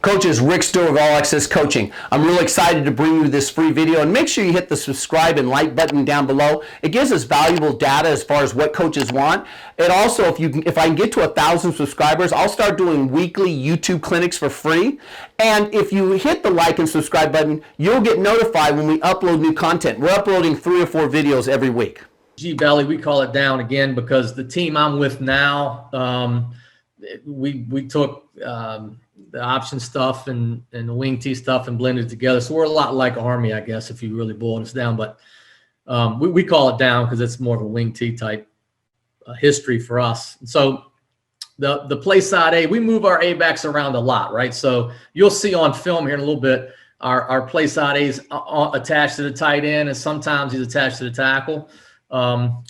Coaches, Rick Stewart of All Access Coaching. I'm really excited to bring you this free video, and make sure you hit the subscribe and like button down below. It gives us valuable data as far as what coaches want. And also, if I can get to 1,000 subscribers, I'll start doing weekly YouTube clinics for free. And if you hit the like and subscribe button, you'll get notified when we upload new content. We're uploading 3 or 4 videos every week. G-Belly, we call it down again because the team I'm with now, we took the option stuff and the wing T stuff and blended it together. So we're a lot like Army, I guess, if you really boil us down. But we call it down because it's more of a wing T type history for us. So the play side A, we move our A backs around a lot, right? So you'll see on film here in a little bit, our play side A is attached to the tight end, and sometimes he's attached to the tackle.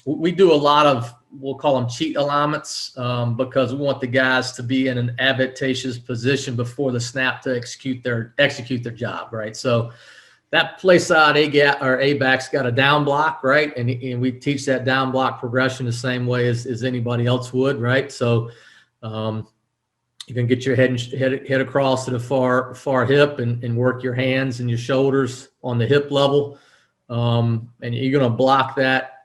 We do a lot of, we'll call them cheat alignments, because we want the guys to be in an advantageous position before the snap to execute their job, right? So that play side A gap or A back's got a down block, right? And we teach that down block progression the same way as anybody else would, right? So you can get your head across to the far hip and work your hands and your shoulders on the hip level, and you're going to block that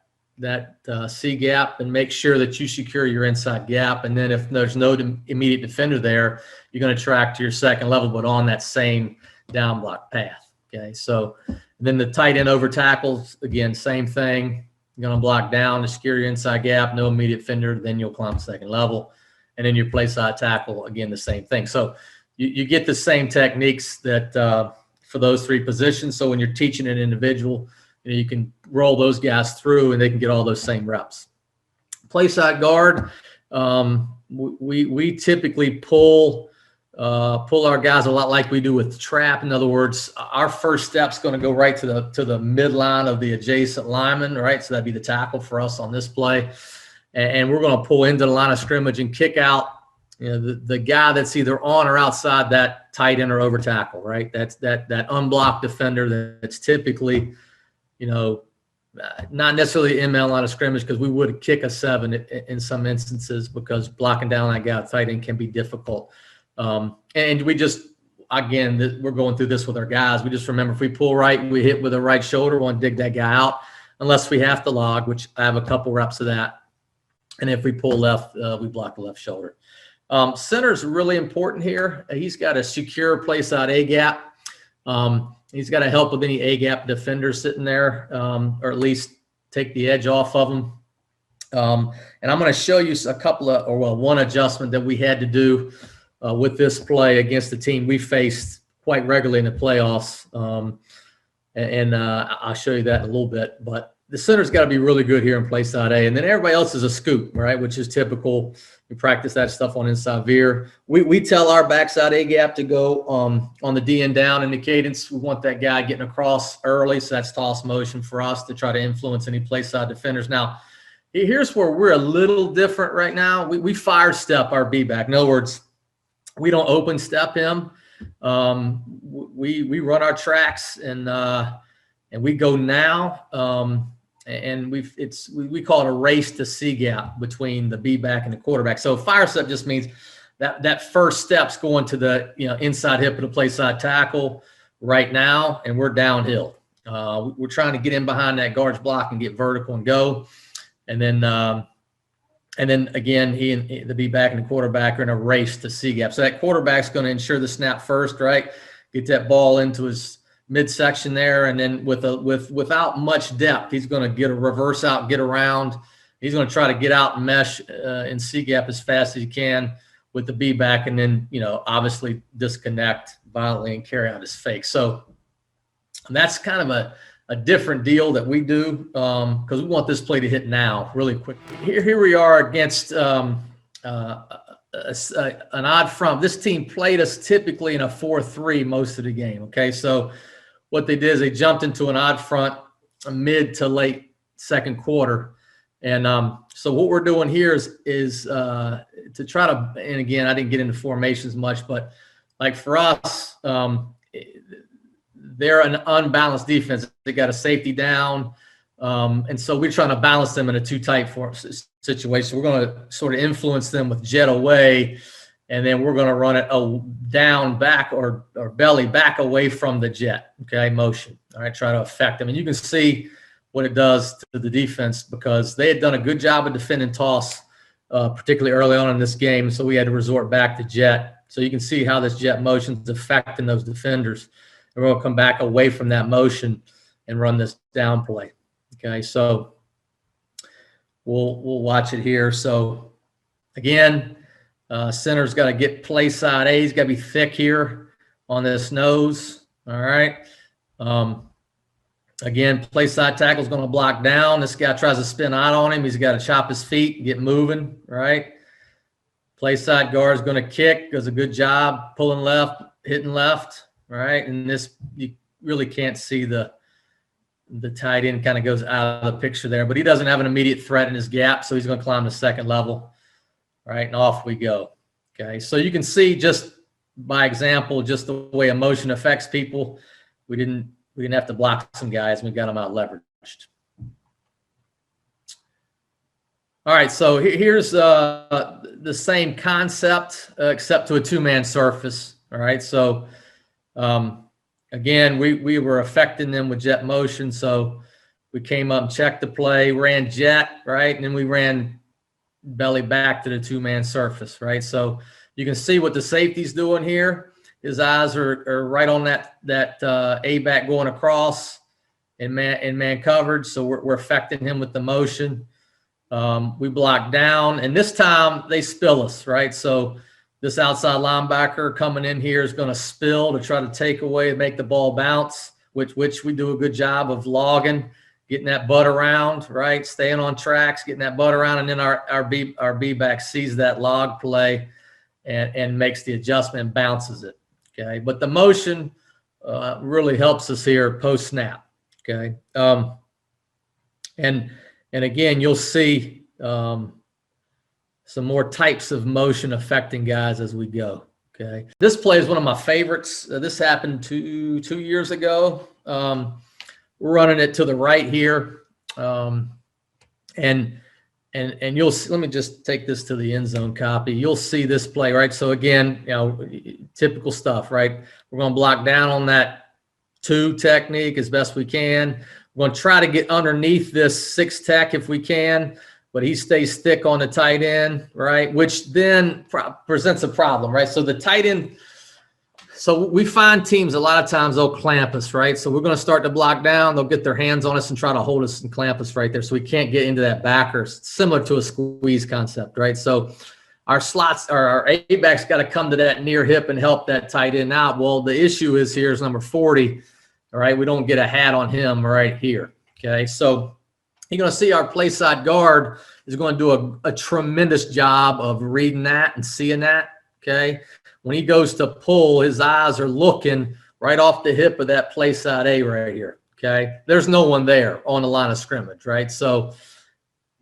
C gap and make sure that you secure your inside gap. And then if there's no immediate defender there, you're going to track to your second level, but on that same down block path. Okay. So then the tight end over tackles, again, same thing. You're going to block down to secure your inside gap, no immediate defender, then you'll climb second level. And then your play side tackle, again, the same thing. So you get the same techniques that for those 3 positions. So when you're teaching an individual, you can roll those guys through and they can get all those same reps. Play side guard, we typically pull our guys a lot like we do with trap. In other words, our first step's going to go right to the midline of the adjacent lineman, right? So that'd be the tackle for us on this play. And we're going to pull into the line of scrimmage and kick out, the guy that's either on or outside that tight end or over tackle, right? That's that unblocked defender that's typically, not necessarily ML line of scrimmage, because we would kick a 7 in some instances because blocking down that guy tight end can be difficult. And we just, again, we're going through this with our guys. We just remember, if we pull right, we hit with the right shoulder, we want to dig that guy out, unless we have to log, which I have a couple reps of that. And if we pull left, we block the left shoulder. Center is really important here. He's got a secure play side A gap. He's got to help with any A gap defender sitting there, or at least take the edge off of them. And I'm going to show you a couple of, one adjustment that we had to do with this play against the team we faced quite regularly in the playoffs. I'll show you that in a little bit. But the center's got to be really good here in play side A. And then everybody else is a scoop, right, which is typical. We practice that stuff on inside veer. We tell our backside A gap to go on the D and down in the cadence. We want that guy getting across early, so that's toss motion for us to try to influence any play side defenders. Now, here's where we're a little different right now. We fire step our B back. In other words, we don't open step him. We run our tracks and we go now. And we call it a race to C gap between the B back and the quarterback. So fire step just means that first step's going to the inside hip of the play side tackle right now, and we're downhill. We're trying to get in behind that guard's block and get vertical and go. And then again, he and the B back and the quarterback are in a race to C gap. So that quarterback's going to ensure the snap first, right? Get that ball into his midsection there, and then without much depth, he's going to get a reverse out, get around. He's going to try to get out and mesh in C gap as fast as he can with the B back, and then obviously disconnect violently and carry out his fake. So that's kind of a different deal that we do, because we want this play to hit now really quick. Here we are against an odd front. This team played us typically in a 4-3 most of the game. Okay, so what they did is they jumped into an odd front mid to late second quarter. And so what we're doing here is to try to, and again, I didn't get into formations much, but like for us, they're an unbalanced defense. They got a safety down. And so we're trying to balance them in a too tight situation. We're going to sort of influence them with jet away and then we're going to run it down, back, or belly back away from the jet, okay, motion. All right, try to affect them. And you can see what it does to the defense, because they had done a good job of defending toss, particularly early on in this game, so we had to resort back to jet. So you can see how this jet motion is affecting those defenders. And we're going to come back away from that motion and run this down play. Okay, so we'll watch it here. So again, center's got to get play side A. He's got to be thick here on this nose. All right. Again, play side tackle is going to block down. This guy tries to spin out on him. He's got to chop his feet and get moving. Right. Play side guard is going to kick. Does a good job pulling left, hitting left. Right. And this, you really can't see the tight end, kind of goes out of the picture there, but he doesn't have an immediate threat in his gap, so he's going to climb the second level. Right, and off we go. Okay, so you can see just by example, just the way emotion affects people. We didn't have to block some guys. We got them out leveraged. All right, so here's the same concept except to a two-man surface. All right, so again, we were affecting them with jet motion, so we came up and checked the play, ran jet, right, and then we ran belly back to the two-man surface, right? So you can see what the safety's doing here. His eyes are right on that A-back going across in man coverage, so we're affecting him with the motion. We block down, and this time they spill us, right? So this outside linebacker coming in here is going to spill to try to take away and make the ball bounce, which we do a good job of logging, getting that butt around, right? Staying on tracks, getting that butt around, and then our B-back sees that log play and makes the adjustment and bounces it, okay? But the motion really helps us here post-snap, okay? And again, you'll see some more types of motion affecting guys as we go, okay? This play is one of my favorites. This happened two years ago. We're running it to the right here, and you'll see, let me just take this to the end zone copy. You'll see this play, right? So again, typical stuff, right? We're going to block down on that 2 technique as best we can. We're going to try to get underneath this 6 tech if we can, but he stays thick on the tight end, right? Which then presents a problem, right? So the tight end, so we find teams a lot of times they'll clamp us, right? So we're going to start to block down. They'll get their hands on us and try to hold us and clamp us right there, so we can't get into that backer. Similar to a squeeze concept, right? So our slots, or our A-back's got to come to that near hip and help that tight end out. Well, the issue is here's number 40. All right, we don't get a hat on him right here. Okay, so you're going to see our play side guard is going to do a tremendous job of reading that and seeing that. Okay, when he goes to pull, his eyes are looking right off the hip of that play side A right here. Okay, there's no one there on the line of scrimmage, right? So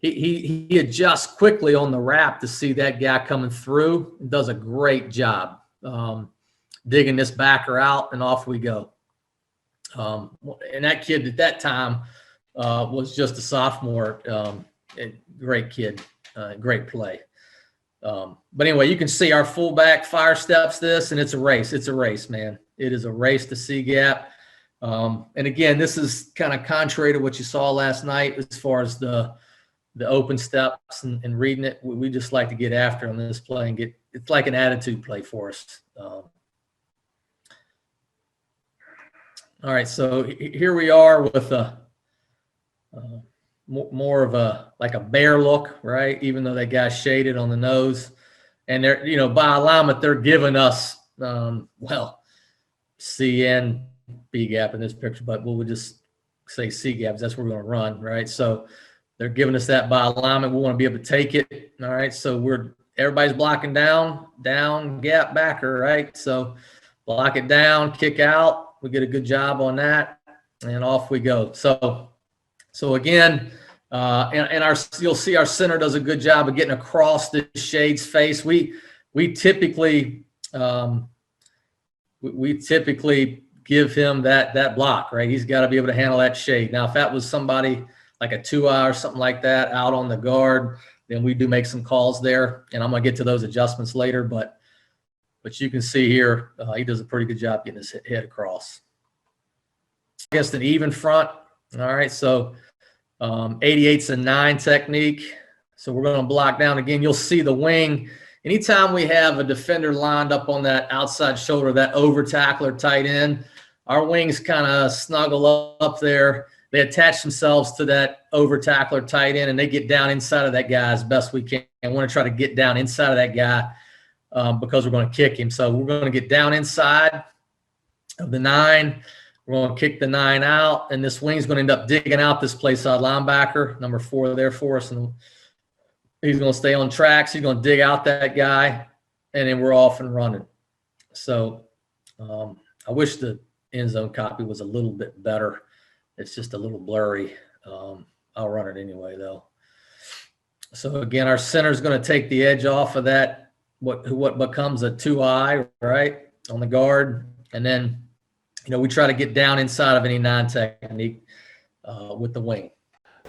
he adjusts quickly on the wrap to see that guy coming through. Does a great job digging this backer out, and off we go. And that kid at that time was just a sophomore. Great kid, great play. But anyway, you can see our fullback fire steps this, and it's a race. It's a race, man. It is a race to C gap. And again, this is kind of contrary to what you saw last night as far as the open steps and reading it. We just like to get after on this play and it's like an attitude play for us. All right, so here we are with a more of like a bear look, right? Even though that guy's shaded on the nose, and they're by alignment they're giving us C and B gap in this picture, but we'll just say C gaps. That's where we're going to run, right? So they're giving us that by alignment. We want to be able to take it. All right, so everybody's blocking down, gap, backer, right? So block it down, kick out. We get a good job on that, and off we go. So again, you'll see our center does a good job of getting across the shade's face. We typically give him that block, right? He's got to be able to handle that shade. Now, if that was somebody like a 2-eye or something like that out on the guard, then we do make some calls there, and I'm gonna get to those adjustments later. But But you can see here, he does a pretty good job getting his head across. Against an even front. All right, so 88's a 9 technique. So we're going to block down again. You'll see the wing. Anytime we have a defender lined up on that outside shoulder, that over tackler tight end, our wings kind of snuggle up there. They attach themselves to that over tackler tight end, and they get down inside of that guy as best we can. I want to try to get down inside of that guy because we're going to kick him. So we're going to get down inside of the 9. We're going to kick the 9 out, and this wing's going to end up digging out this play side linebacker, number 4 there for us. And he's going to stay on tracks. He's going to dig out that guy, and then we're off and running. So I wish the end zone copy was a little bit better. It's just a little blurry. I'll run it anyway, though. So, again, our center is going to take the edge off of that, what becomes a 2-eye, right, on the guard. And then, we try to get down inside of any 9 technique with the wing.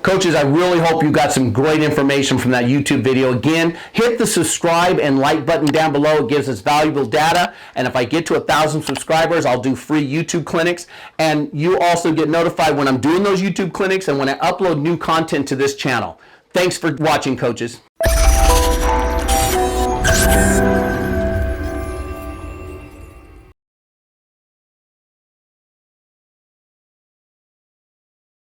Coaches, I really hope you got some great information from that YouTube video. Again, hit the subscribe and like button down below. It gives us valuable data. And if I get to 1,000 subscribers, I'll do free YouTube clinics. And you also get notified when I'm doing those YouTube clinics and when I upload new content to this channel. Thanks for watching, coaches.